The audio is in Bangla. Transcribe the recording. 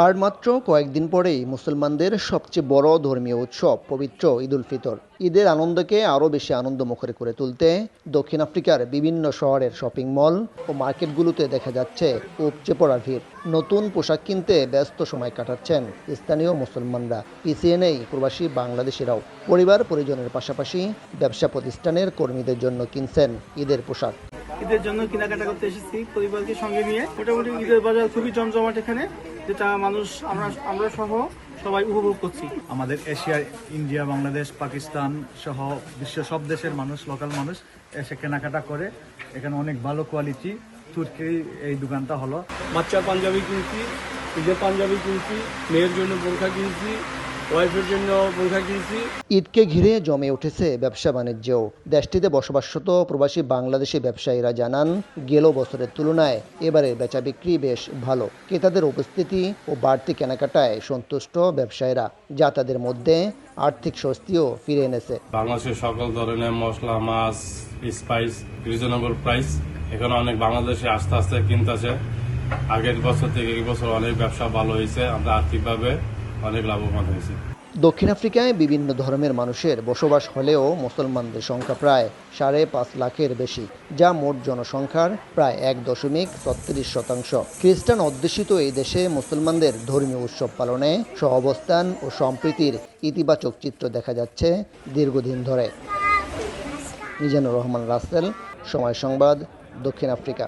আর মাত্র কয়েকদিন পরেই মুসলমানদের সবচেয়ে বড় ধর্মীয় উৎসব পবিত্র ঈদ উল ফিতর। ঈদের আনন্দকে আরও বেশি আনন্দমুখর করে তুলতে দক্ষিণ আফ্রিকার বিভিন্ন শহরের শপিং মল ও মার্কেটগুলোতে দেখা যাচ্ছে উপচে পড়া ভিড়। নতুন পোশাক কিনতে ব্যস্ত সময় কাটাচ্ছেন স্থানীয় মুসলমানরা, পিছিয়ে নেই প্রবাসী বাংলাদেশিরাও। পরিবার পরিজনের পাশাপাশি ব্যবসা প্রতিষ্ঠানের কর্মীদের জন্য কিনছেন ঈদের পোশাক। ঈদের জন্য কেনাকাটা করতে এসেছি পরিবারকে সঙ্গে নিয়ে। মোটামুটি ঈদের বাজার খুবই জমজমাট এখানে, যেটা মানুষ আমরা সহ সবাই উপভোগ করছি। আমাদের এশিয়া, ইন্ডিয়া, বাংলাদেশ, পাকিস্তান সহ বিশ্বের সব দেশের মানুষ, লোকাল মানুষ এসে কেনাকাটা করে। এখানে অনেক ভালো কোয়ালিটি। তুর্কির এই দোকানটা হলো। বাচ্চার পাঞ্জাবি কিনছি, ঈদের পাঞ্জাবি কিনছি, মেয়ের জন্য বোরখা কিনছি, ওয়াইফের জন্য বোরখা কিনছি। ঈদকে ঘিরে জমে উঠেছে ব্যবসা বাণিজ্যও। দেশটিতে বসবাসরত প্রবাসী বাংলাদেশি ব্যবসায়ীরা জানান, গেল বছরের তুলনায় এবারে বেচা বিক্রি বেশ ভালো। ক্রেতাদের উপস্থিতি ও বাড়তি কেনাকাটায় সন্তুষ্ট ব্যবসায়ীরা, যা তাদের মধ্যে আর্থিক স্বস্তিও ফিরে এনেছে। বাংলাদেশের সকল ধরনের মশলা, মাছ, স্পাইস রিজনেবল প্রাইস। এখানে অনেক বাংলাদেশে আস্তে আস্তে কিনতেছে। আগের বছর থেকে এই বছর অনেক ব্যবসা ভালো হয়েছে, আমরা আর্থিকভাবে অনেক লাভবান হয়েছে। দক্ষিণ আফ্রিকায় বিভিন্ন ধর্মের মানুষের বসবাস হলেও মুসলমানদের সংখ্যা প্রায় 5.5 লাখের বেশি, যা মোট জনসংখ্যার প্রায় 1.36%। খ্রিস্টান অধ্যুষিত এই দেশে মুসলমানদের ধর্মীয় উৎসব পালনে সহাবস্থান ও সম্প্রীতির ইতিবাচক চিত্র দেখা যাচ্ছে দীর্ঘদিন ধরে। মিজানুর রহমান রাসেল, সময় সংবাদ, দক্ষিণ আফ্রিকা।